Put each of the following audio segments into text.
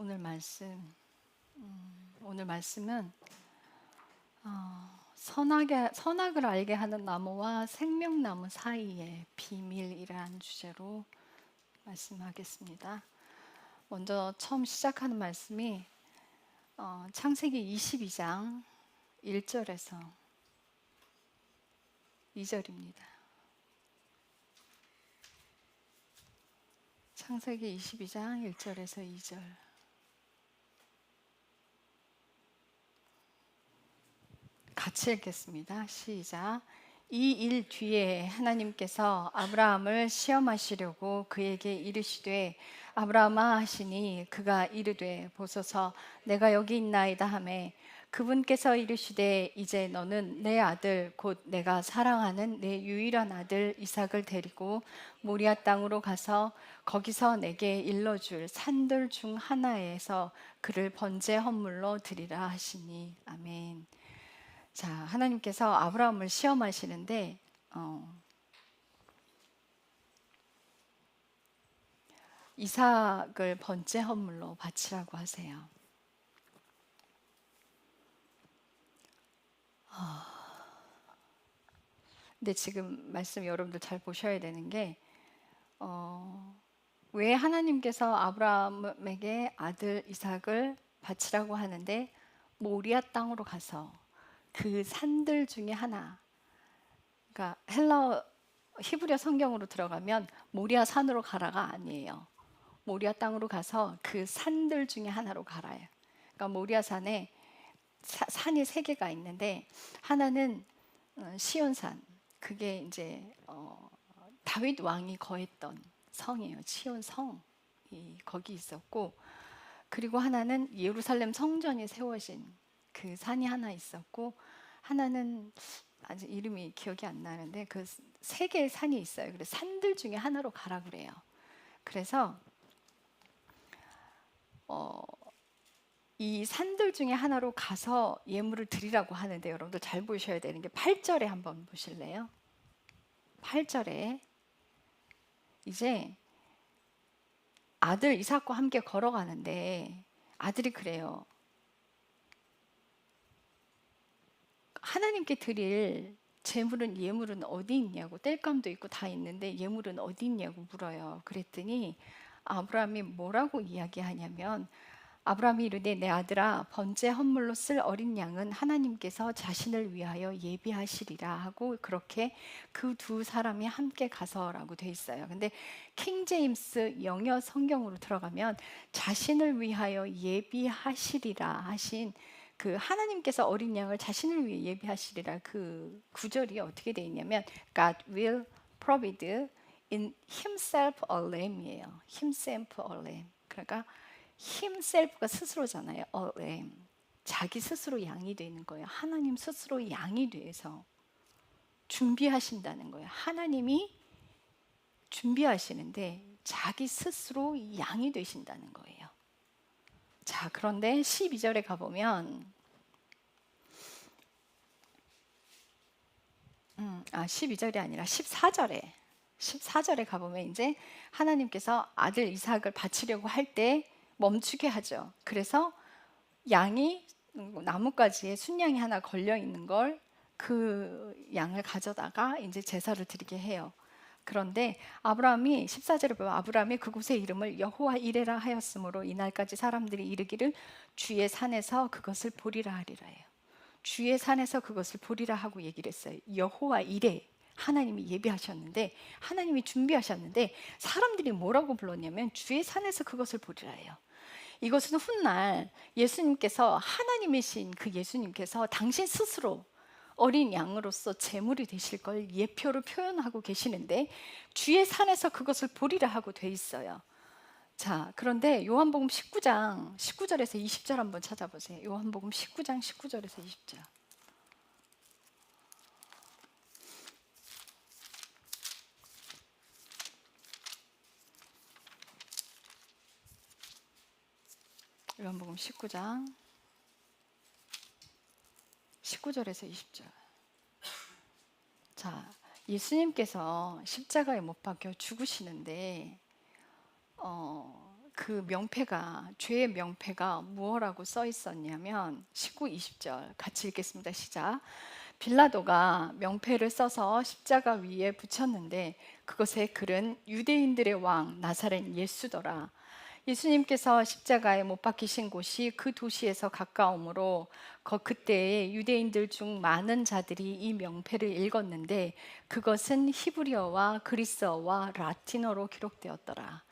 오늘 말씀은 선악을 알게 하는 나무와 생명나무 사이의 비밀이라는 주제로 말씀하겠습니다. 먼저 처음 시작하는 말씀이 창세기 22장 1절에서 2절입니다. 창세기 22장 1절에서 2절. 같이 읽겠습니다. 시작. 이 일 뒤에 하나님께서 아브라함을 시험하시려고 그에게 이르시되 아브라함아 하시니 그가 이르되 보소서 내가 여기 있나이다 하매 그분께서 이르시되 이제 너는 내 아들 곧 내가 사랑하는 내 유일한 아들 이삭을 데리고 모리아 땅으로 가서 거기서 내게 일러줄 산들 중 하나에서 그를 번제 헌물로 드리라 하시니. 아멘. 자, 하나님께서 아브라함을 시험하시는데 이삭을 번제 헌물로 바치라고 하세요. 근데 지금 말씀 여러분들 잘 보셔야 되는 게 왜 하나님께서 아브라함에게 아들 이삭을 바치라고 하는데 모리아 땅으로 가서 그 산들 중에 하나, 그러니까 히브리어 성경으로 들어가면 모리아 산으로 가라가 아니에요. 모리아 땅으로 가서 그 산들 중에 하나로 가라요. 그러니까 모리아 산에 산이 세 개가 있는데 하나는 시온산. 그게 이제 다윗 왕이 거했던 성이에요. 시온 성이 거기 있었고, 그리고 하나는 예루살렘 성전이 세워진 그 산이 하나 있었고, 하나는 아직 이름이 기억이 안 나는데 그 세 개의 산이 있어요. 그래서 산들 중에 하나로 가라 그래요. 그래서 이 산들 중에 하나로 가서 예물을 드리라고 하는데 여러분들 잘 보셔야 되는 게 8절에 한번 보실래요? 8절에 이제 아들 이삭과 함께 걸어가는데 아들이 그래요. 하나님께 드릴 예물은 어디 있냐고, 땔감도 있고 다 있는데 예물은 어디 있냐고 물어요. 그랬더니 아브라함이 뭐라고 이야기하냐면 아브라함이 이르되 내 아들아 번제 헌물로 쓸 어린 양은 하나님께서 자신을 위하여 예비하시리라 하고 그렇게 그 두 사람이 함께 가서라고 돼 있어요. 근데 킹 제임스 영어 성경으로 들어가면 자신을 위하여 예비하시리라 하신 그 하나님께서 어린 양을 자신을 위해 예비하시리라 그 구절이 어떻게 돼 있냐면 God will provide in himself a lamb이에요. himself a lamb. 그러니까 himself가 스스로잖아요. a lamb. 자기 스스로 양이 되는 거예요. 하나님 스스로 양이 돼서 준비하신다는 거예요. 하나님이 준비하시는데 자기 스스로 양이 되신다는 거예요. 자, 그런데 12절에 가보면 12절이 아니라 14절에 가보면 이제 하나님께서 아들 이삭을 바치려고 할 때 멈추게 하죠. 그래서 양이 나뭇가지에 순양이 하나 걸려 있는 걸 그 양을 가져다가 이제 제사를 드리게 해요. 그런데 아브라함이 14절에 보면 아브라함이 그곳의 이름을 여호와 이레라 하였으므로 이날까지 사람들이 이르기를 주의 산에서 그것을 보리라 하리라 해요. 주의 산에서 그것을 보리라 하고 얘기를 했어요. 여호와 이레, 하나님이 예비하셨는데 하나님이 준비하셨는데 사람들이 뭐라고 불렀냐면 주의 산에서 그것을 보리라 해요. 이것은 훗날 예수님께서 하나님이신 그 예수님께서 당신 스스로 어린 양으로서 제물이 되실 걸 예표로 표현하고 계시는데 주의 산에서 그것을 보리라 하고 돼 있어요. 자, 그런데 요한복음 19장 19절에서 20절 한번 찾아보세요. 요한복음 19장 19절에서 20절. 요한복음 19장 19절에서 20절. 자, 예수님께서 십자가에 못 박혀 죽으시는데 그 명패가, 죄의 명패가 무엇라고 써 있었냐면 19, 20절 같이 읽겠습니다. 시작. 빌라도가 명패를 써서 십자가 위에 붙였는데 그것의 글은 유대인들의 왕 나사렛 예수더라. 예수님께서 십자가에 못 박히신 곳이 그 도시에서 가까우므로 그때에 유대인들 중 많은 자들이 이 명패를 읽었는데 그것은 히브리어와 그리스어와 라틴어로 기록되었더라.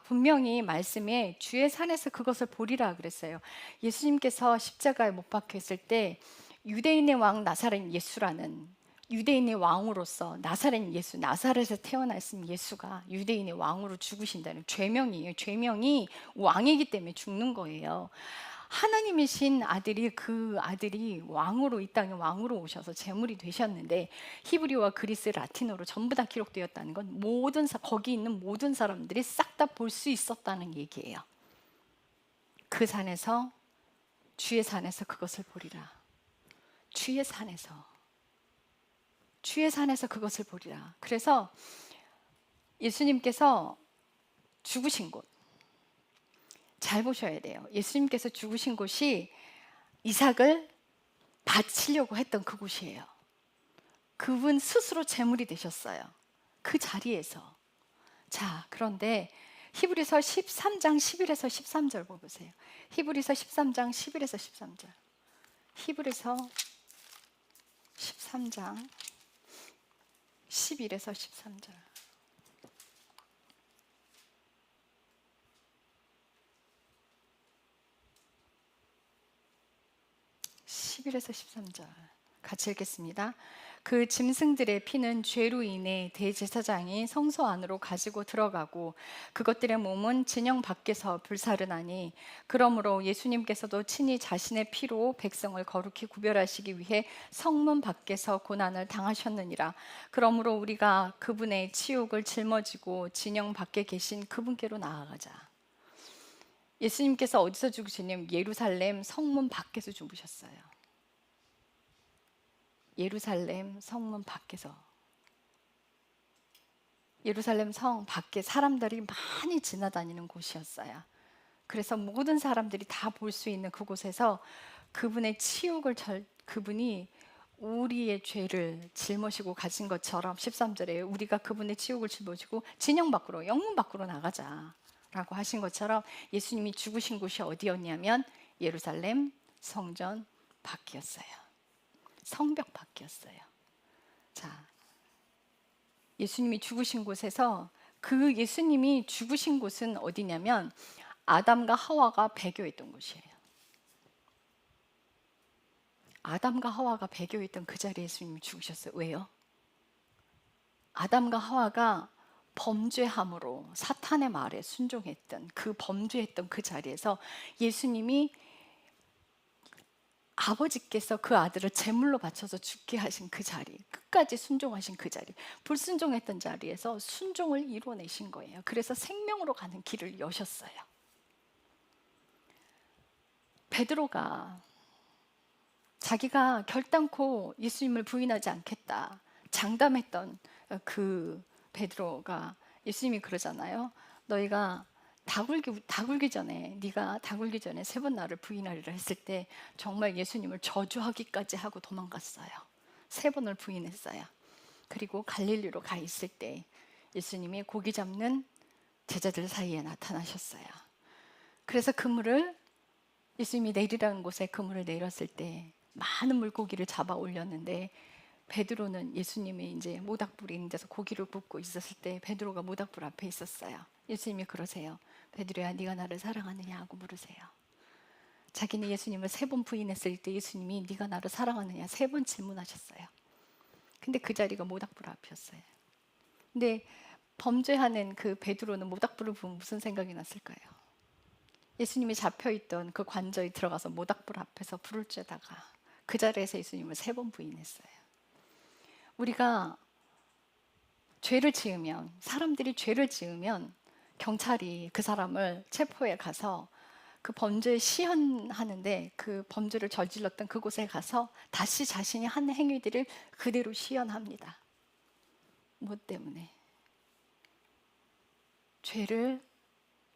분명히 말씀에 주의 산에서 그것을 보리라 그랬어요. 예수님께서 십자가에 못 박혔을 때 유대인의 왕 나사렛 예수라는, 유대인의 왕으로서 나사렛 예수, 나사렛에서 태어났은 예수가 유대인의 왕으로 죽으신다는 죄명이에요. 죄명이 왕이기 때문에 죽는 거예요. 하나님이신 아들이, 그 아들이 왕으로, 이 땅에 왕으로 오셔서 제물이 되셨는데 히브리어와 그리스 라틴어로 전부 다 기록되었다는 건 거기 있는 모든 사람들이 싹 다 볼 수 있었다는 얘기예요. 그 산에서, 주의 산에서 그것을 보리라. 주의 산에서, 주의 산에서 그것을 보리라. 그래서 예수님께서 죽으신 곳 잘 보셔야 돼요. 예수님께서 죽으신 곳이 이삭을 바치려고 했던 그곳이에요. 그분 스스로 제물이 되셨어요. 그 자리에서. 자, 그런데 히브리서 13장 11에서 13절 보세요. 히브리서 13장 11에서 13절. 히브리서 13장 11에서 13절. 11에서 13절 같이 읽겠습니다. 그 짐승들의 피는 죄로 인해 대제사장이 성소 안으로 가지고 들어가고 그것들의 몸은 진영 밖에서 불사르나니 그러므로 예수님께서도 친히 자신의 피로 백성을 거룩히 구별하시기 위해 성문 밖에서 고난을 당하셨느니라. 그러므로 우리가 그분의 치욕을 짊어지고 진영 밖에 계신 그분께로 나아가자. 예수님께서 어디서 죽으시냐면 예루살렘 성문 밖에서 죽으셨어요. 예루살렘 성문 밖에서. 예루살렘 성 밖에 사람들이 많이 지나다니는 곳이었어요. 그래서 모든 사람들이 다 볼 수 있는 그곳에서 그분의 치욕을 그분이 우리의 죄를 짊어지고 가신 것처럼 13절에 우리가 그분의 치욕을 짊어지고 진영 밖으로, 영문 밖으로 나가자 라고 하신 것처럼 예수님이 죽으신 곳이 어디였냐면 예루살렘 성전 밖이었어요. 성벽 밖이었어요. 자, 예수님이 죽으신 곳에서, 그 예수님이 죽으신 곳은 어디냐면 아담과 하와가 배교했던 곳이에요. 아담과 하와가 배교했던 그 자리에 예수님이 죽으셨어요. 왜요? 아담과 하와가 범죄함으로 사탄의 말에 순종했던, 그 범죄했던 그 자리에서 예수님이 아버지께서 그 아들을 제물로 바쳐서 죽게 하신 그 자리, 끝까지 순종하신 그 자리, 불순종했던 자리에서 순종을 이뤄내신 거예요. 그래서 생명으로 가는 길을 여셨어요. 베드로가 자기가 결단코 예수님을 부인하지 않겠다 장담했던 그 베드로가, 예수님이 그러잖아요. 너희가 네가 다 굴기 전에 3번 나를 부인하리라 했을 때 정말 예수님을 저주하기까지 하고 도망갔어요. 3번을 부인했어요. 그리고 갈릴리로 가 있을 때 예수님이 고기 잡는 제자들 사이에 나타나셨어요. 그래서 그물을, 예수님이 내리라는 곳에 그물을 내렸을 때 많은 물고기를 잡아 올렸는데 베드로는 예수님이 이제 모닥불이 있는 데서 고기를 굽고 있었을 때 베드로가 모닥불 앞에 있었어요. 예수님이 그러세요. 베드로야, 네가 나를 사랑하느냐 하고 물으세요. 자기는 예수님을 3번 부인했을 때 예수님이 네가 나를 사랑하느냐 3번 질문하셨어요. 근데 그 자리가 모닥불 앞이었어요. 근데 범죄하는 그 베드로는 모닥불을 보면 무슨 생각이 났을까요? 예수님이 잡혀있던 그 관저에 들어가서 모닥불 앞에서 불을 쬐다가 그 자리에서 예수님을 3번 부인했어요. 우리가 죄를 지으면, 사람들이 죄를 지으면 경찰이 그 사람을 체포해 가서 그 범죄 시현하는데, 그 범죄를 저질렀던 그곳에 가서 다시 자신이 한 행위들을 그대로 시현합니다. 뭐 때문에? 죄를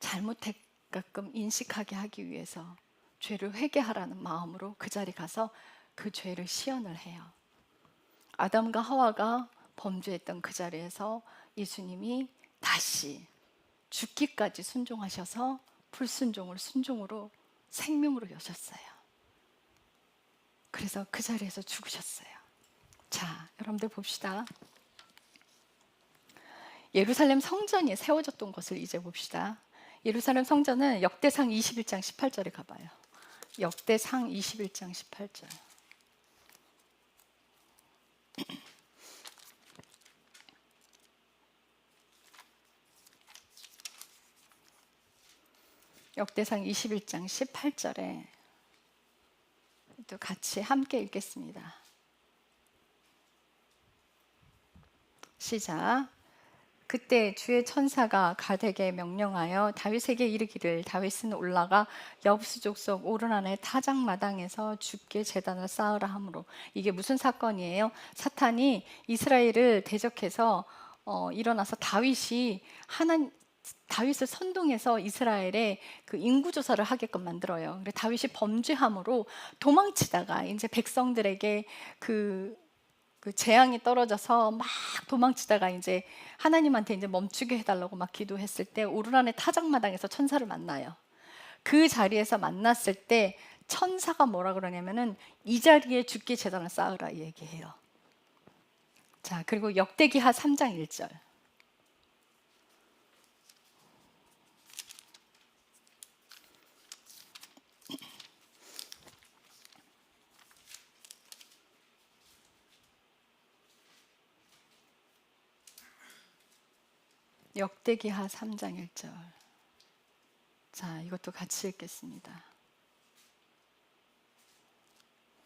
잘못했게끔 인식하게 하기 위해서 죄를 회개하라는 마음으로 그 자리 가서 그 죄를 시연을 해요. 아담과 하와가 범죄했던 그 자리에서 예수님이 다시 죽기까지 순종하셔서 불순종을 순종으로 생명으로 여셨어요. 그래서 그 자리에서 죽으셨어요. 자, 여러분들 봅시다. 예루살렘 성전이 세워졌던 것을 이제 봅시다. 예루살렘 성전은 역대상 21장 18절에 가봐요. 역대상 21장 18절. 역대상 21장 18절에 또 같이 함께 읽겠습니다. 시작. 그때 주의 천사가 갓에게 명령하여 다윗에게 이르기를 다윗은 올라가 여부스 족속 오르난의 타작마당에서 주께 제단을 쌓으라 하므로. 이게 무슨 사건이에요? 사탄이 이스라엘을 대적해서 일어나서 다윗을 선동해서 이스라엘의 그 인구 조사를 하게끔 만들어요. 그래서 다윗이 범죄함으로 도망치다가 이제 백성들에게 그 재앙이 떨어져서 막 도망치다가 이제 하나님한테 이제 멈추게 해달라고 막 기도했을 때 오르란의 타작마당에서 천사를 만나요. 그 자리에서 만났을 때 천사가 뭐라 그러냐면은 이 자리에 죽게 제단을 쌓으라 이 얘기해요. 자, 그리고 역대기하 3장 1절. 역대기하 3장 1절. 자, 이것도 같이 읽겠습니다.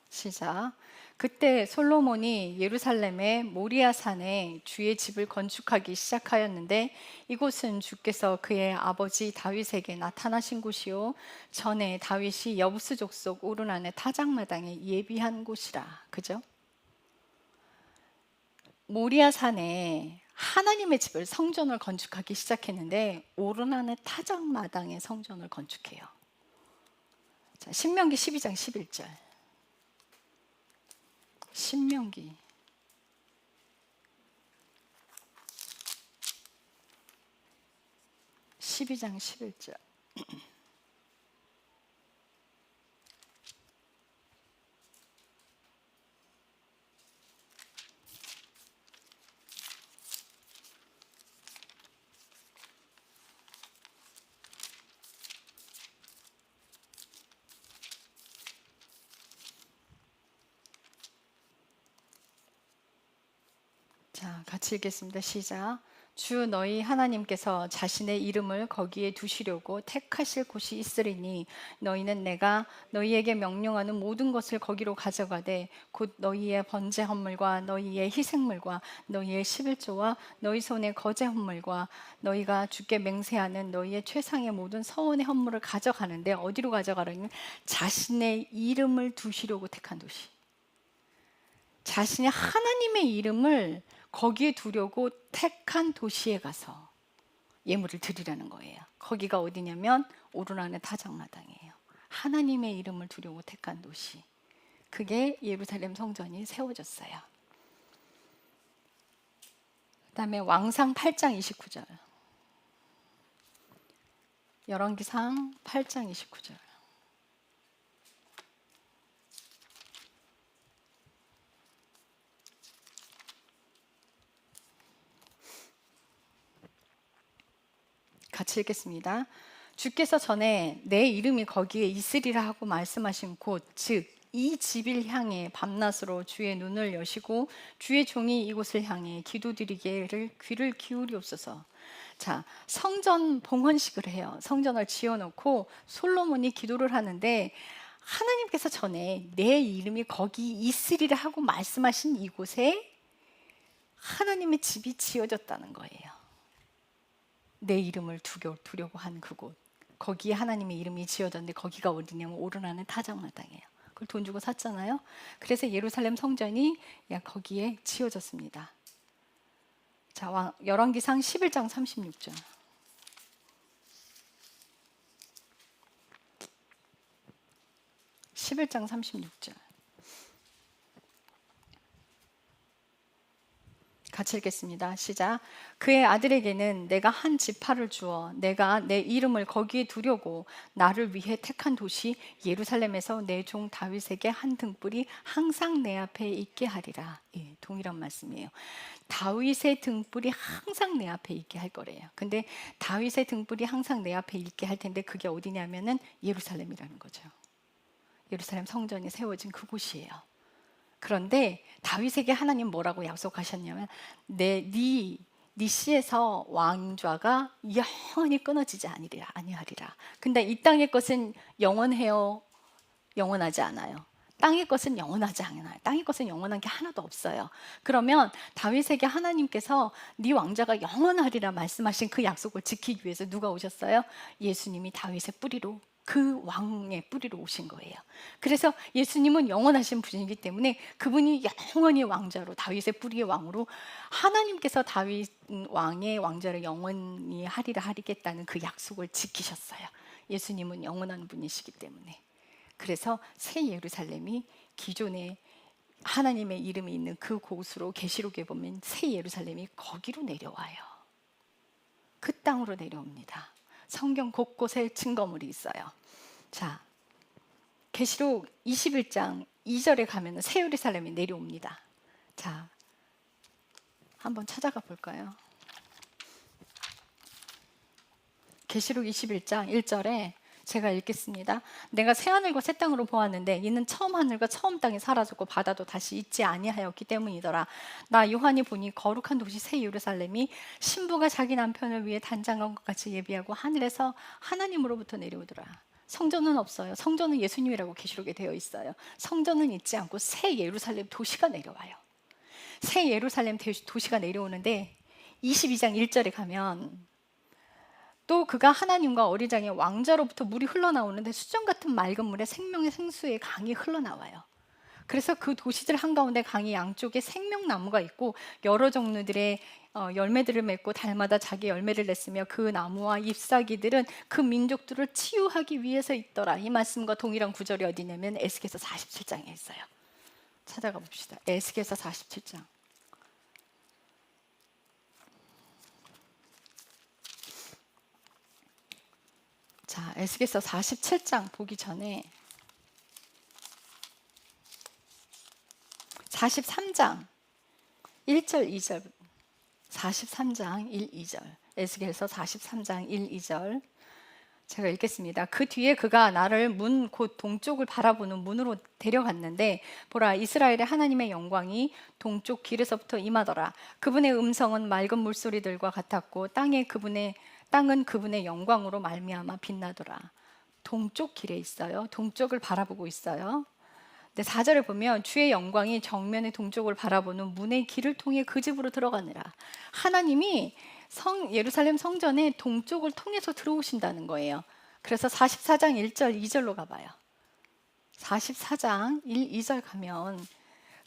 시작. 그때 솔로몬이 예루살렘의 모리아 산에 주의 집을 건축하기 시작하였는데 이곳은 주께서 그의 아버지 다윗에게 나타나신 곳이요 전에 다윗이 여부스 족속 오르난의 타작마당에 예비한 곳이라. 그죠? 모리아 산에 하나님의 집을 성전을 건축하기 시작했는데 오르난의 타작마당에 성전을 건축해요. 자, 신명기 12장 11절. 신명기 12장 11절. 자, 같이 읽겠습니다. 시작. 주 너희 하나님께서 자신의 이름을 거기에 두시려고 택하실 곳이 있으리니 너희는 내가 너희에게 명령하는 모든 것을 거기로 가져가되 곧 너희의 번제 헌물과 너희의 희생물과 너희의 11조와 너희 손의 거제 헌물과 너희가 주께 맹세하는 너희의 최상의 모든 서원의 헌물을 가져가는데 어디로 가져가려면 자신의 이름을 두시려고 택한 도시. 자신의 하나님의 이름을 거기에 두려고 택한 도시에 가서 예물을 드리라는 거예요. 거기가 어디냐면 오르난의 타작마당이에요. 하나님의 이름을 두려고 택한 도시. 그게 예루살렘 성전이 세워졌어요. 그다음에 왕상 8장 29절. 열왕기상 8장 29절. 같이 읽겠습니다. 주께서 전에 내 이름이 거기에 있으리라 하고 말씀하신 곳, 즉 이 집을 향해 밤낮으로 주의 눈을 여시고 주의 종이 이곳을 향해 기도드리기를 귀를 기울이옵소서. 자, 성전 봉헌식을 해요. 성전을 지어놓고 솔로몬이 기도를 하는데 하나님께서 전에 내 이름이 거기 있으리라 하고 말씀하신 이곳에 하나님의 집이 지어졌다는 거예요. 내 이름을 두려고 한 그곳, 거기에 하나님의 이름이 지어졌는데 거기가 어디냐면 오르나는 타작마당이에요. 그걸 돈 주고 샀잖아요. 그래서 예루살렘 성전이 거기에 지어졌습니다. 자, 열왕기상 11장 36절. 11장 36절. 같이 읽겠습니다. 시작. 그의 아들에게는 내가 한 지파를 주어 내가 내 이름을 거기에 두려고 나를 위해 택한 도시 예루살렘에서 내 종 다윗에게 한 등불이 항상 내 앞에 있게 하리라. 예, 동일한 말씀이에요. 다윗의 등불이 항상 내 앞에 있게 할 거래요. 근데 다윗의 등불이 항상 내 앞에 있게 할 텐데 그게 어디냐면은 예루살렘이라는 거죠. 예루살렘 성전이 세워진 그곳이에요. 그런데 다윗에게 하나님 뭐라고 약속하셨냐면 네 씨에서 왕좌가 영원히 끊어지지 아니하리라. 근데 이 땅의 것은 영원해요? 영원하지 않아요. 땅의 것은 영원하지 않아요. 땅의 것은 영원한 게 하나도 없어요. 그러면 다윗에게 하나님께서 네 왕자가 영원하리라 말씀하신 그 약속을 지키기 위해서 누가 오셨어요? 예수님이 다윗의 뿌리로, 그 왕의 뿌리로 오신 거예요. 그래서 예수님은 영원하신 분이기 때문에 그분이 영원히 왕자로, 다윗의 뿌리의 왕으로, 하나님께서 다윗 왕의 왕자를 영원히 하리겠다는 그 약속을 지키셨어요. 예수님은 영원한 분이시기 때문에. 그래서 새 예루살렘이 기존에 하나님의 이름이 있는 그 곳으로, 계시록에 보면 새 예루살렘이 거기로 내려와요. 그 땅으로 내려옵니다. 성경 곳곳에 증거물이 있어요. 자, 계시록 21장 2절에 가면 새 예루살렘이 내려옵니다. 자, 한번 찾아가 볼까요? 계시록 21장 1절에 제가 읽겠습니다. 내가 새 하늘과 새 땅으로 보았는데 이는 처음 하늘과 처음 땅이 사라졌고 바다도 다시 있지 아니하였기 때문이더라. 나 요한이 보니 거룩한 도시 새 예루살렘이 신부가 자기 남편을 위해 단장한 것 같이 예비하고 하늘에서 하나님으로부터 내려오더라. 성전은 없어요. 성전은 예수님이라고 계시록에 되어 있어요. 성전은 있지 않고 새 예루살렘 도시가 내려와요. 새 예루살렘 도시가 내려오는데 22장 1절에 가면 또 그가 하나님과 어린 양의 왕자로부터 물이 흘러나오는데 수정 같은 맑은 물에 생명의 생수의 강이 흘러나와요. 그래서 그 도시들 한가운데 강이 양쪽에 생명나무가 있고 여러 종류들의 열매들을 맺고 달마다 자기 열매를 냈으며 그 나무와 잎사귀들은 그 민족들을 치유하기 위해서 있더라. 이 말씀과 동일한 구절이 어디냐면 에스겔서 47장에 있어요. 찾아가 봅시다. 에스겔서 47장. 자, 에스겔서 47장 보기 전에 43장 1절 2절 43장 1, 2절 에스겔서 43장 1, 2절 제가 읽겠습니다. 그 뒤에 그가 나를 문 곧 동쪽을 바라보는 문으로 데려갔는데 보라 이스라엘의 하나님의 영광이 동쪽 길에서부터 임하더라. 그분의 음성은 맑은 물소리들과 같았고 땅은 그분의 영광으로 말미암아 빛나더라. 동쪽 길에 있어요. 동쪽을 바라보고 있어요. 근데 4절에 보면 주의 영광이 정면의 동쪽을 바라보는 문의 길을 통해 그 집으로 들어가느라. 하나님이 예루살렘 성전에 동쪽을 통해서 들어오신다는 거예요. 그래서 44장 1절 2절로 가봐요. 44장 1, 2절 가면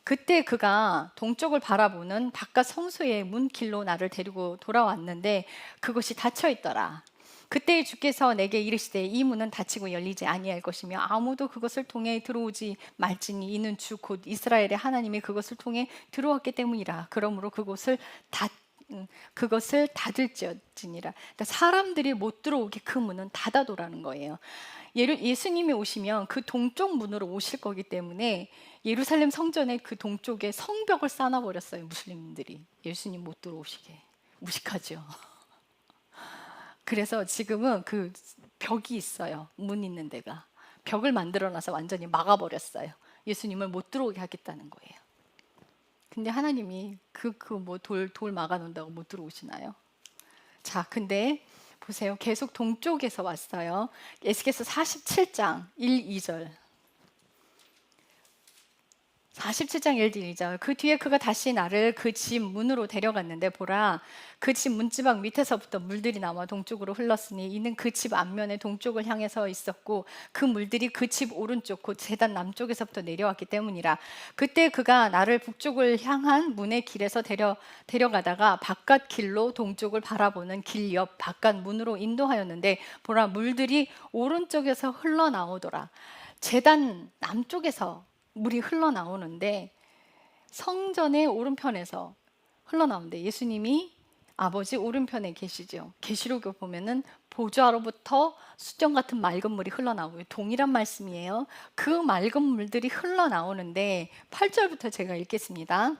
그때 그가 동쪽을 바라보는 바깥 성소의 문길로 나를 데리고 돌아왔는데 그것이 닫혀 있더라. 그때 주께서 내게 이르시되 이 문은 닫히고 열리지 아니할 것이며 아무도 그것을 통해 들어오지 말지니 이는 주 곧 이스라엘의 하나님이 그것을 통해 들어왔기 때문이라. 그러므로 그것을 닫을지어지니라. 그러니까 사람들이 못 들어오게 그 문은 닫아도라는 거예요. 예수님이 오시면 그 동쪽 문으로 오실 거기 때문에 예루살렘 성전의 그 동쪽에 성벽을 쌓아버렸어요. 무슬림들이 예수님 못 들어오시게. 무식하죠. 그래서 지금은 그 벽이 있어요. 문 있는 데가 벽을 만들어놔서 완전히 막아버렸어요. 예수님을 못 들어오게 하겠다는 거예요. 근데 하나님이 돌 막아놓는다고 못 들어오시나요? 자, 근데 보세요. 계속 동쪽에서 왔어요. 에스겔서 47장 1, 2절. 47장 1절이죠. 그 뒤에 그가 다시 나를 그 집 문으로 데려갔는데 보라, 그 집 문지방 밑에서부터 물들이 나와 동쪽으로 흘렀으니 이는 그 집 앞면에 동쪽을 향해서 있었고 그 물들이 그 집 오른쪽 곧 제단 남쪽에서부터 내려왔기 때문이라. 그때 그가 나를 북쪽을 향한 문의 길에서 데려가다가 바깥 길로 동쪽을 바라보는 길 옆 바깥 문으로 인도하였는데 보라, 물들이 오른쪽에서 흘러나오더라. 제단 남쪽에서 물이 흘러나오는데 성전의 오른편에서 흘러나오는데 예수님이 아버지 오른편에 계시죠. 계시록에 보면은 보좌로부터 수정 같은 맑은 물이 흘러나오고요. 동일한 말씀이에요. 그 맑은 물들이 흘러나오는데 8절부터 제가 읽겠습니다.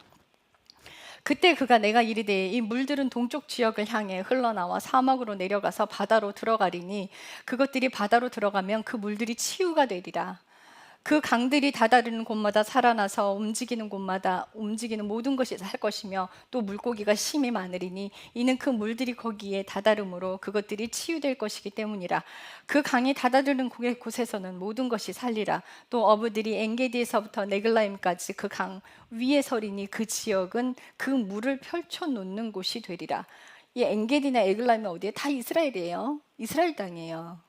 그때 그가 내가 이르되 이 물들은 동쪽 지역을 향해 흘러나와 사막으로 내려가서 바다로 들어가리니 그것들이 바다로 들어가면 그 물들이 치유가 되리라. 그 강들이 다다르는 곳마다 살아나서 움직이는 곳마다 움직이는 모든 것이 살 것이며 또 물고기가 심히 많으리니 이는 그 물들이 거기에 다다름으로 그것들이 치유될 것이기 때문이라. 그 강이 다다르는 곳에서는 모든 것이 살리라. 또 어부들이 엔게디에서부터 네글라임까지 그 강 위에 서리니 그 지역은 그 물을 펼쳐 놓는 곳이 되리라. 이 엔게디나 에글라임은 어디에? 다 이스라엘이에요. 이스라엘 땅이에요.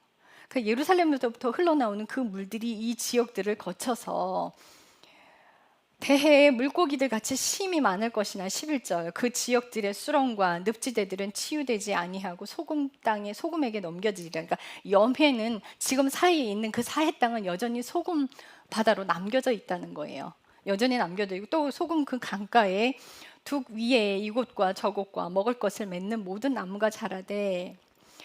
그 예루살렘에서부터 흘러나오는 그 물들이 이 지역들을 거쳐서 대해에 물고기들 같이 심이 많을 것이나 11절 그 지역들의 수렁과 늪지대들은 치유되지 아니하고 소금 땅에 소금에게 넘겨지리라. 그러니까 염해는 지금 사이에 있는 그 사해 땅은 여전히 소금 바다로 남겨져 있다는 거예요. 여전히 남겨져 있고 또 소금 그 강가에 둑 위에 이곳과 저곳과 먹을 것을 맺는 모든 나무가 자라되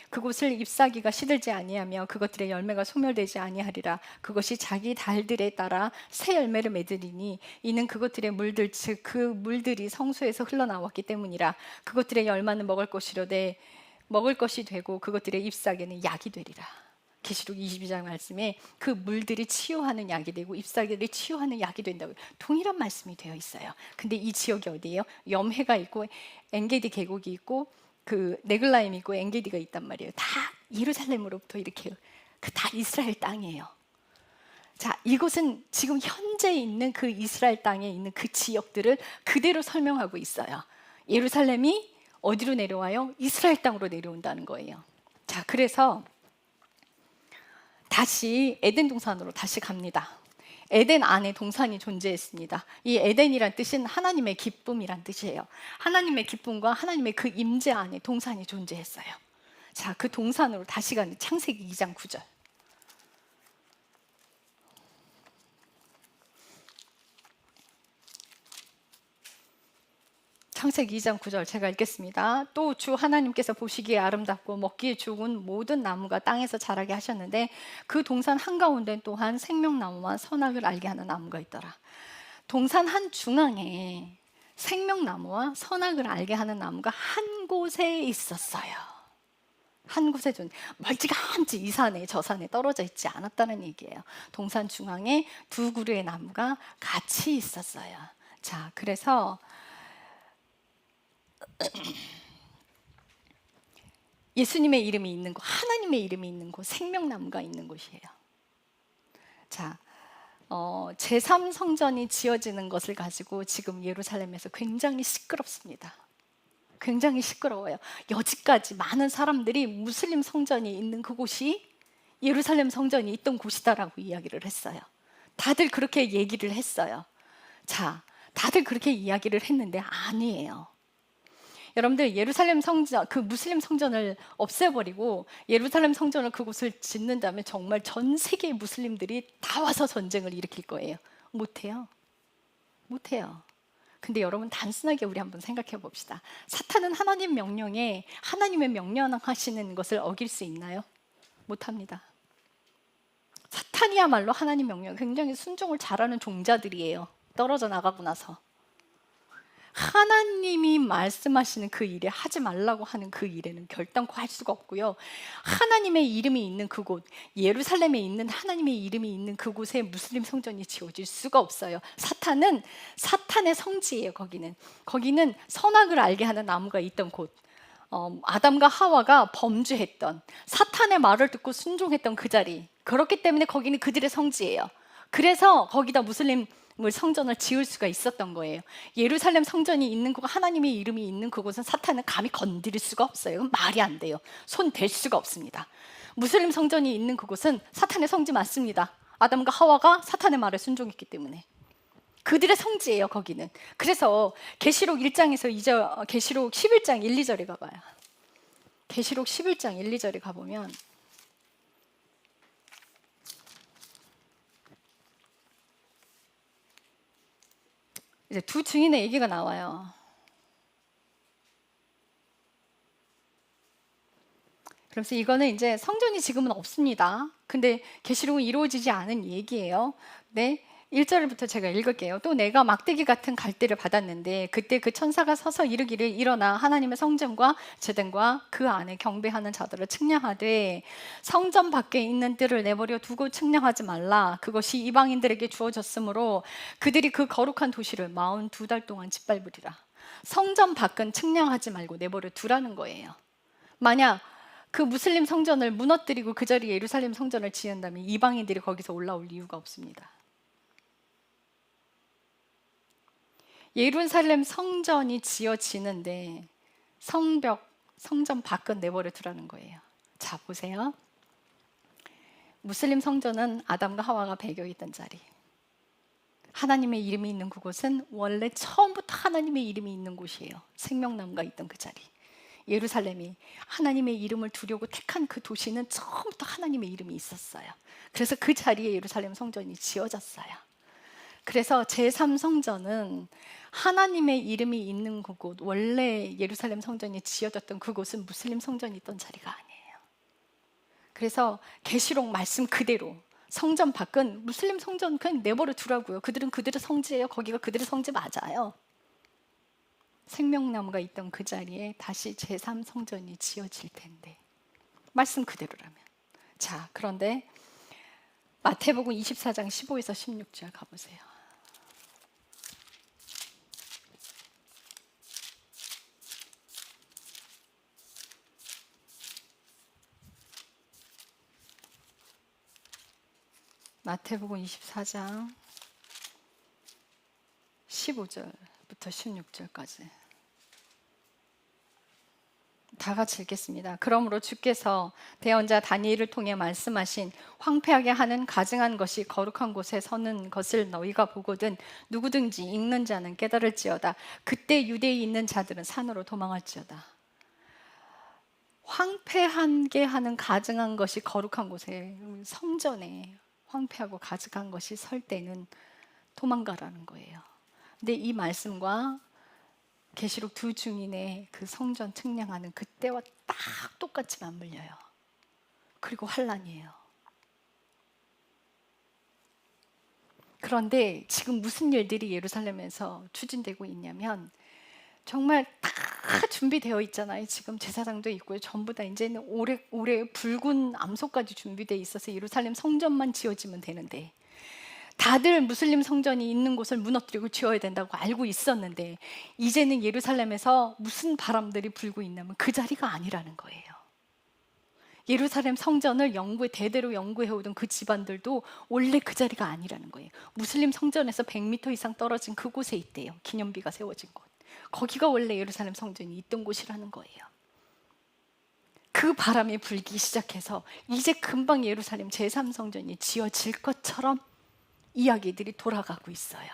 그곳을 잎사귀가 시들지 아니하며 그것들의 열매가 소멸되지 아니하리라. 그것이 자기 달들에 따라 새 열매를 맺으리니 이는 그것들의 물들 즉 그 물들이 성소에서 흘러나왔기 때문이라. 그것들의 열매는 먹을 것이로되 먹을 것이 되고 그것들의 잎사귀는 약이 되리라. 계시록 22장 말씀에 그 물들이 치유하는 약이 되고 잎사귀들이 치유하는 약이 된다고 동일한 말씀이 되어 있어요. 근데 이 지역이 어디예요? 염해가 있고 엔게디 계곡이 있고 그 네글라임 있고 엔게디가 있단 말이에요. 다 예루살렘으로부터 이렇게 그 다 이스라엘 땅이에요. 자, 이곳은 지금 현재 있는 그 이스라엘 땅에 있는 그 지역들을 그대로 설명하고 있어요. 예루살렘이 어디로 내려와요? 이스라엘 땅으로 내려온다는 거예요. 자, 그래서 다시 에덴 동산으로 다시 갑니다. 에덴 안에 동산이 존재했습니다. 이 에덴이란 뜻은 하나님의 기쁨이란 뜻이에요. 하나님의 기쁨과 하나님의 그 임재 안에 동산이 존재했어요. 자, 그 동산으로 다시 가는 창세기 2장 9절. 창세기 2장 9절 제가 읽겠습니다. 또 주 하나님께서 보시기에 아름답고 먹기에 좋은 모든 나무가 땅에서 자라게 하셨는데 그 동산 한가운데 또한 생명나무와 선악을 알게 하는 나무가 있더라. 동산 한 중앙에 생명나무와 선악을 알게 하는 나무가 한 곳에 있었어요. 한 곳에 멀찌감치 이 산에 저 산에 떨어져 있지 않았다는 얘기예요. 동산 중앙에 두 그루의 나무가 같이 있었어요. 자, 그래서 예수님의 이름이 있는 곳, 하나님의 이름이 있는 곳, 생명나무가 있는 곳이에요. 자, 제3성전이 지어지는 것을 가지고 지금 예루살렘에서 굉장히 시끄럽습니다. 굉장히 시끄러워요. 여지까지 많은 사람들이 무슬림 성전이 있는 그곳이 예루살렘 성전이 있던 곳이다라고 이야기를 했어요. 다들 그렇게 얘기를 했어요. 자, 다들 그렇게 이야기를 했는데 아니에요. 여러분들 예루살렘 성전, 그 무슬림 성전을 없애버리고 예루살렘 성전을 그곳을 짓는다면 정말 전 세계의 무슬림들이 다 와서 전쟁을 일으킬 거예요. 못해요. 못해요. 근데 여러분 단순하게 우리 한번 생각해 봅시다. 사탄은 하나님 명령에 하나님의 명령하시는 것을 어길 수 있나요? 못합니다. 사탄이야말로 하나님 명령 굉장히 순종을 잘하는 종자들이에요. 떨어져 나가고 나서. 하나님이 말씀하시는 그 일에 하지 말라고 하는 그 일에는 결단코 할 수가 없고요. 하나님의 이름이 있는 그곳, 예루살렘에 있는 하나님의 이름이 있는 그곳에 무슬림 성전이 지어질 수가 없어요. 사탄은 사탄의 성지예요. 거기는 선악을 알게 하는 나무가 있던 곳, 아담과 하와가 범죄했던 사탄의 말을 듣고 순종했던 그 자리, 그렇기 때문에 거기는 그들의 성지예요. 그래서 거기다 무슬림 성전을 지을 수가 있었던 거예요. 예루살렘 성전이 있는 곳, 하나님의 이름이 있는 그곳은 사탄은 감히 건드릴 수가 없어요. 그건 말이 안 돼요. 손 댈 수가 없습니다. 무슬림 성전이 있는 그곳은 사탄의 성지 맞습니다. 아담과 하와가 사탄의 말에 순종했기 때문에 그들의 성지예요, 거기는. 그래서 계시록 1장에서 이제 계시록 11장 1, 2절에 가봐요. 계시록 11장 1, 2절에 가보면 이제 두 증인의 얘기가 나와요. 그래서 이거는 이제 성전이 지금은 없습니다. 근데 계시록은 이루어지지 않은 얘기예요. 네. 1절부터 제가 읽을게요. 또 내가 막대기 같은 갈대를 받았는데 그때 그 천사가 서서 이르기를 일어나 하나님의 성전과 제단과 그 안에 경배하는 자들을 측량하되 성전 밖에 있는 뜰을 내버려 두고 측량하지 말라. 그것이 이방인들에게 주어졌으므로 그들이 그 거룩한 도시를 42달 동안 짓밟으리라. 성전 밖은 측량하지 말고 내버려 두라는 거예요. 만약 그 무슬림 성전을 무너뜨리고 그 자리에 예루살렘 성전을 지은다면 이방인들이 거기서 올라올 이유가 없습니다. 예루살렘 성전이 지어지는데 성전 밖은 내버려 두라는 거예요. 자, 보세요. 무슬림 성전은 아담과 하와가 배경이었던 자리. 하나님의 이름이 있는 그곳은 원래 처음부터 하나님의 이름이 있는 곳이에요. 생명나무가 있던 그 자리. 예루살렘이 하나님의 이름을 두려고 택한 그 도시는 처음부터 하나님의 이름이 있었어요. 그래서 그 자리에 예루살렘 성전이 지어졌어요. 그래서 제3성전은 하나님의 이름이 있는 그곳, 원래 예루살렘 성전이 지어졌던 그곳은 무슬림 성전이 있던 자리가 아니에요. 그래서 계시록 말씀 그대로 성전 밖은 무슬림 성전 그냥 내버려 두라고요. 그들은 그들의 성지예요. 거기가 그들의 성지 맞아요. 생명나무가 있던 그 자리에 다시 제3성전이 지어질 텐데 말씀 그대로라면. 자, 그런데 마태복음 24장 15에서 16절 가보세요. 마태복음 24장 15절부터 16절까지 다 같이 읽겠습니다. 그러므로 주께서 대언자 다니엘을 통해 말씀하신 황폐하게 하는 가증한 것이 거룩한 곳에 서는 것을 너희가 보거든 누구든지 읽는 자는 깨달을지어다. 그때 유대에 있는 자들은 산으로 도망할지어다. 황폐하게 하는 가증한 것이 거룩한 곳에, 성전에 황폐하고 가증한 것이 설 때는 도망가라는 거예요. 근데 이 말씀과 계시록 두 증인의 그 성전 측량하는 그때와 딱 똑같이 맞물려요. 그리고 환란이에요. 그런데 지금 무슨 일들이 예루살렘에서 추진되고 있냐면 정말 다 준비되어 있잖아요. 지금 제사장도 있고요. 전부 다 이제는 올해 붉은 암소까지 준비되어 있어서 예루살렘 성전만 지어지면 되는데 다들 무슬림 성전이 있는 곳을 무너뜨리고 지어야 된다고 알고 있었는데 이제는 예루살렘에서 무슨 바람들이 불고 있냐면 그 자리가 아니라는 거예요. 예루살렘 성전을 대대로 연구해오던 그 집안들도 원래 그 자리가 아니라는 거예요. 무슬림 성전에서 100m 이상 떨어진 그곳에 있대요. 기념비가 세워진 곳. 거기가 원래 예루살렘 성전이 있던 곳이라는 거예요. 그 바람이 불기 시작해서 이제 금방 예루살렘 제3성전이 지어질 것처럼 이야기들이 돌아가고 있어요.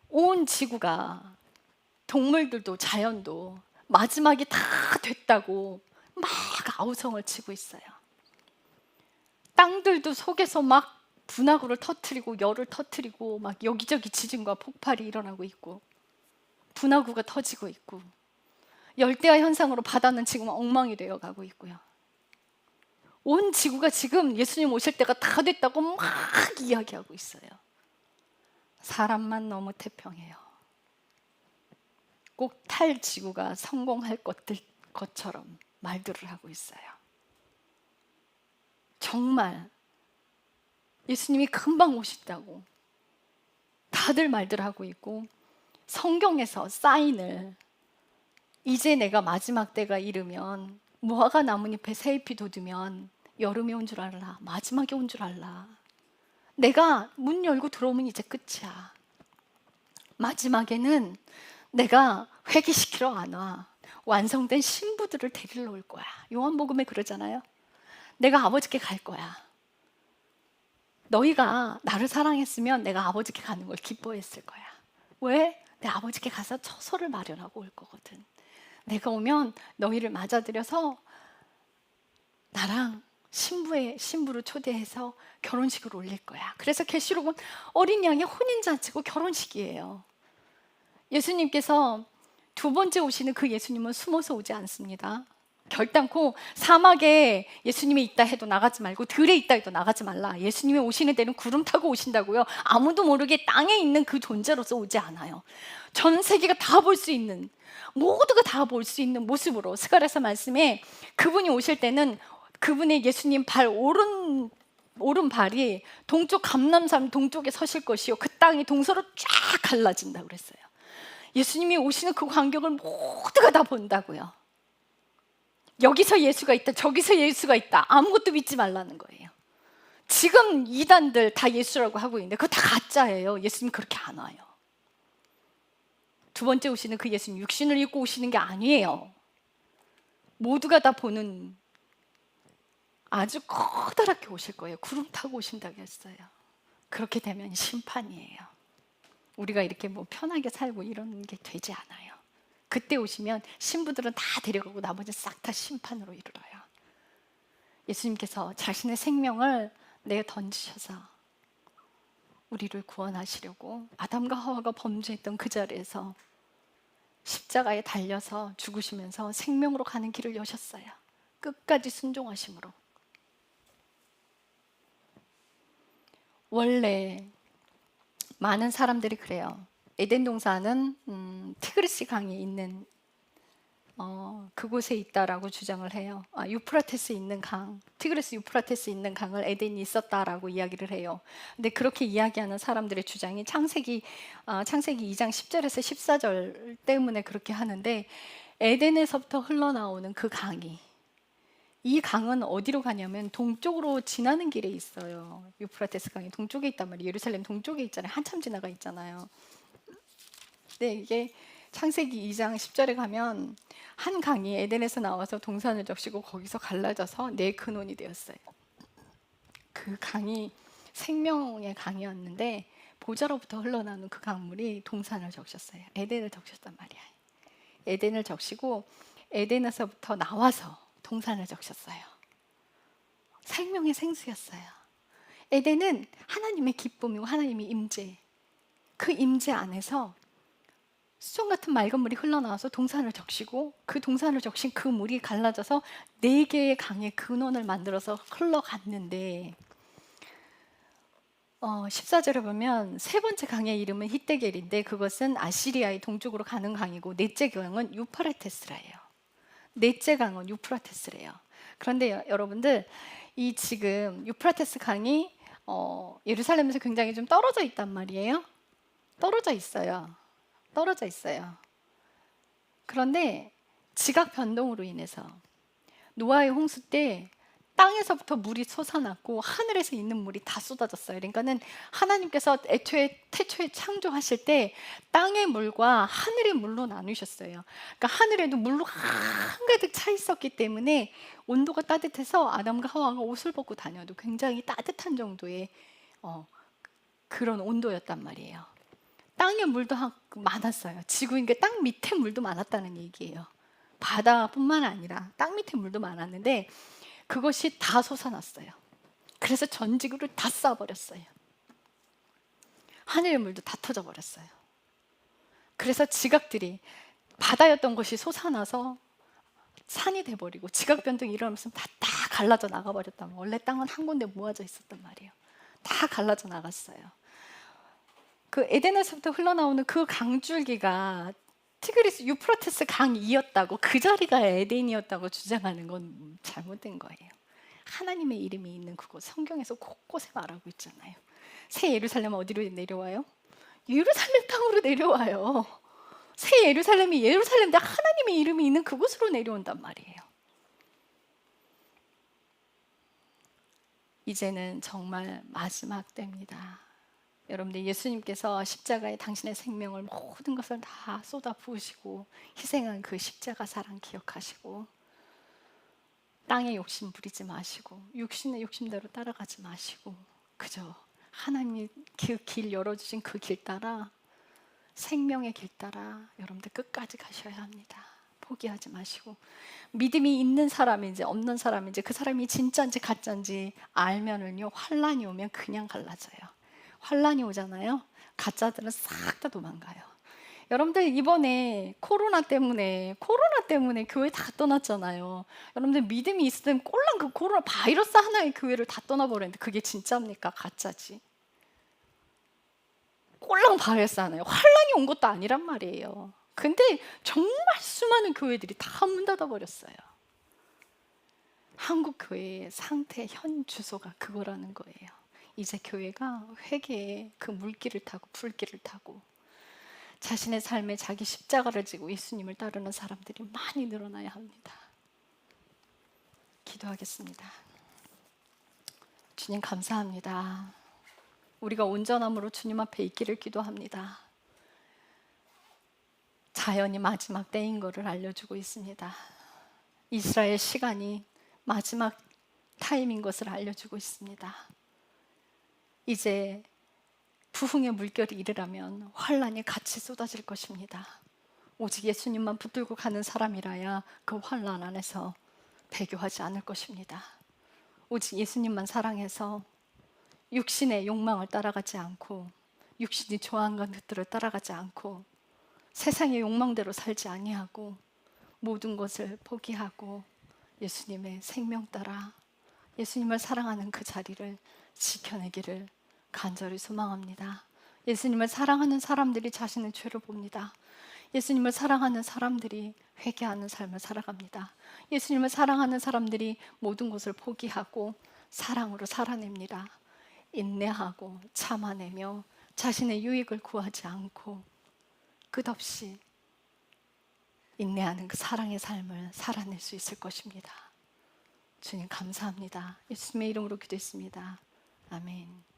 온 지구가, 동물들도 자연도 마지막이 다 됐다고 막 아우성을 치고 있어요. 땅들도 속에서 막 분화구를 터뜨리고 열을 터뜨리고 막 여기저기 지진과 폭발이 일어나고 있고 분화구가 터지고 있고 열대야 현상으로 바다는 지금 엉망이 되어 가고 있고요. 온 지구가 지금 예수님 오실 때가 다 됐다고 막 이야기하고 있어요. 사람만 너무 태평해요. 꼭 탈지구가 성공할 것처럼 말들을 하고 있어요. 정말 예수님이 금방 오신다고 다들 말들 하고 있고 성경에서 사인을 이제 내가 마지막 때가 이르면 무화과 나뭇잎에 새잎이 돋으면 여름이 온 줄 알라. 마지막이 온 줄 알라. 내가 문 열고 들어오면 이제 끝이야. 마지막에는 내가 회개시키러 안 와. 완성된 신부들을 데리러 올 거야. 요한복음에 그러잖아요. 내가 아버지께 갈 거야. 너희가 나를 사랑했으면 내가 아버지께 가는 걸 기뻐했을 거야. 왜? 내 아버지께 가서 처소를 마련하고 올 거거든. 내가 오면 너희를 맞아들여서 나랑 신부로 초대해서 결혼식을 올릴 거야. 그래서 계시록은 어린 양의 혼인잔치고 결혼식이에요. 예수님께서 두 번째 오시는 그 예수님은 숨어서 오지 않습니다. 결단코 사막에 예수님이 있다 해도 나가지 말고 들에 있다 해도 나가지 말라. 예수님이 오시는 데는 구름 타고 오신다고요. 아무도 모르게 땅에 있는 그 존재로서 오지 않아요. 전 세계가 다 볼 수 있는, 모두가 다 볼 수 있는 모습으로, 스가랴서 말씀에 그분이 오실 때는 그분의 예수님 발 오른발이 동쪽 감람산 동쪽에 서실 것이요 그 땅이 동서로 쫙 갈라진다고 그랬어요. 예수님이 오시는 그 광경을 모두가 다 본다고요. 여기서 예수가 있다, 저기서 예수가 있다, 아무것도 믿지 말라는 거예요. 지금 이단들 다 예수라고 하고 있는데 그거 다 가짜예요. 예수님 그렇게 안 와요. 두 번째 오시는 그 예수님 육신을 입고 오시는 게 아니에요. 모두가 다 보는 아주 커다랗게 오실 거예요. 구름 타고 오신다고 했어요. 그렇게 되면 심판이에요. 우리가 이렇게 뭐 편하게 살고 이런 게 되지 않아요. 그때 오시면 신부들은 다 데려가고 나머지 싹 다 심판으로 이르러요. 예수님께서 자신의 생명을 내어 던지셔서 우리를 구원하시려고 아담과 하와가 범죄했던 그 자리에서 십자가에 달려서 죽으시면서 생명으로 가는 길을 여셨어요. 끝까지 순종하심으로. 원래 많은 사람들이 그래요. 에덴 동산은 티그리스 강이 있는 그곳에 있다라고 주장을 해요. 유프라테스 있는 강, 티그리스 유프라테스 있는 강을 에덴이 있었다라고 이야기를 해요. 근데 그렇게 이야기하는 사람들의 주장이 창세기 2장 10절에서 14절 때문에 그렇게 하는데, 에덴에서부터 흘러나오는 그 강이, 이 강은 어디로 가냐면 동쪽으로 지나는 길에 있어요. 유프라테스 강이 동쪽에 있단 말이에요. 예루살렘 동쪽에 있잖아요. 한참 지나가 있잖아요. 근데 이게 창세기 2장 10절에 가면 한 강이 에덴에서 나와서 동산을 적시고 거기서 갈라져서 네 근원이 되었어요. 그 강이 생명의 강이었는데 보좌로부터 흘러나오는 그 강물이 동산을 적셨어요. 에덴을 적셨단 말이야. 에덴을 적시고 에덴에서부터 나와서 동산을 적셨어요. 생명의 생수였어요. 에덴은 하나님의 기쁨이고 하나님의 임재, 그 임재 안에서 수정 같은 맑은 물이 흘러나와서 동산을 적시고 그 동산을 적신 그 물이 갈라져서 네 개의 강의 근원을 만들어서 흘러갔는데 14절에 보면 세 번째 강의 이름은 히데겔인데 그것은 아시리아의 동쪽으로 가는 강이고 넷째 강은 유프라테스라예요. 넷째 강은 유프라테스래요. 그런데 여러분들, 이 지금 유프라테스 강이 예루살렘에서 굉장히 좀 떨어져 있단 말이에요. 떨어져 있어요. 그런데 지각 변동으로 인해서 노아의 홍수 때 땅에서부터 물이 솟아났고 하늘에서 있는 물이 다 쏟아졌어요. 그러니까는 하나님께서 태초에 창조하실 때 땅의 물과 하늘의 물로 나누셨어요. 그러니까 하늘에도 물로 한가득 차 있었기 때문에 온도가 따뜻해서 아담과 하와가 옷을 벗고 다녀도 굉장히 따뜻한 정도의 그런 온도였단 말이에요. 땅에 물도 많았어요. 지구인데 땅 밑에 물도 많았다는 얘기예요. 바다뿐만 아니라 땅 밑에 물도 많았는데 그것이 다 솟아났어요. 그래서 전 지구를 다 쏴버렸어요. 하늘의 물도 다 터져버렸어요. 그래서 지각들이 바다였던 것이 솟아나서 산이 돼버리고 지각 변동이 일어나면서 다 갈라져 나가버렸단 말이에요. 원래 땅은 한 군데 모아져 있었단 말이에요. 다 갈라져 나갔어요. 그 에덴에서부터 흘러나오는 그 강줄기가 티그리스 유프라테스 강이었다고, 그 자리가 에덴이었다고 주장하는 건 잘못된 거예요. 하나님의 이름이 있는 그곳 성경에서 곳곳에 말하고 있잖아요. 새 예루살렘은 어디로 내려와요? 예루살렘 땅으로 내려와요. 새 예루살렘이 예루살렘인데 하나님의 이름이 있는 그곳으로 내려온단 말이에요. 이제는 정말 마지막 때입니다. 여러분들, 예수님께서 십자가에 당신의 생명을, 모든 것을 다 쏟아 부으시고 희생한 그 십자가 사랑 기억하시고, 땅에 욕심 부리지 마시고 육신의 욕심대로 따라가지 마시고, 그저 하나님이 그 길 열어주신 그 길 따라, 생명의 길 따라 여러분들 끝까지 가셔야 합니다. 포기하지 마시고, 믿음이 있는 사람인지 없는 사람인지, 그 사람이 진짜인지 가짜인지 알면은요, 환란이 오면 그냥 갈라져요. 환란이 오잖아요, 가짜들은 싹 다 도망가요. 여러분들, 이번에 코로나 때문에 교회 다 떠났잖아요. 여러분들, 믿음이 있으면 꼴랑 그 코로나 바이러스 하나의 교회를 다 떠나버렸는데, 그게 진짜입니까 가짜지? 꼴랑 바이러스 하나요. 환란이 온 것도 아니란 말이에요. 근데 정말 수많은 교회들이 다 문 닫아버렸어요. 한국 교회의 상태, 현 주소가 그거라는 거예요. 이제 교회가 회개의 그 물길을 타고 불길을 타고 자신의 삶에 자기 십자가를 지고 예수님을 따르는 사람들이 많이 늘어나야 합니다. 기도하겠습니다. 주님, 감사합니다. 우리가 온전함으로 주님 앞에 있기를 기도합니다. 자연이 마지막 때인 것을 알려주고 있습니다. 이스라엘 시간이 마지막 타임인 것을 알려주고 있습니다. 이제 부흥의 물결이 이르려면 환란이 같이 쏟아질 것입니다. 오직 예수님만 붙들고 가는 사람이라야 그 환란 안에서 배교하지 않을 것입니다. 오직 예수님만 사랑해서 육신의 욕망을 따라가지 않고, 육신이 좋아하는 것들을 따라가지 않고, 세상의 욕망대로 살지 아니하고, 모든 것을 포기하고 예수님의 생명 따라 예수님을 사랑하는 그 자리를 지켜내기를 간절히 소망합니다. 예수님을 사랑하는 사람들이 자신의 죄를 봅니다. 예수님을 사랑하는 사람들이 회개하는 삶을 살아갑니다. 예수님을 사랑하는 사람들이 모든 것을 포기하고 사랑으로 살아냅니다. 인내하고 참아내며 자신의 유익을 구하지 않고 끝없이 인내하는 그 사랑의 삶을 살아낼 수 있을 것입니다. 주님, 감사합니다. 예수님의 이름으로 기도했습니다. 아멘.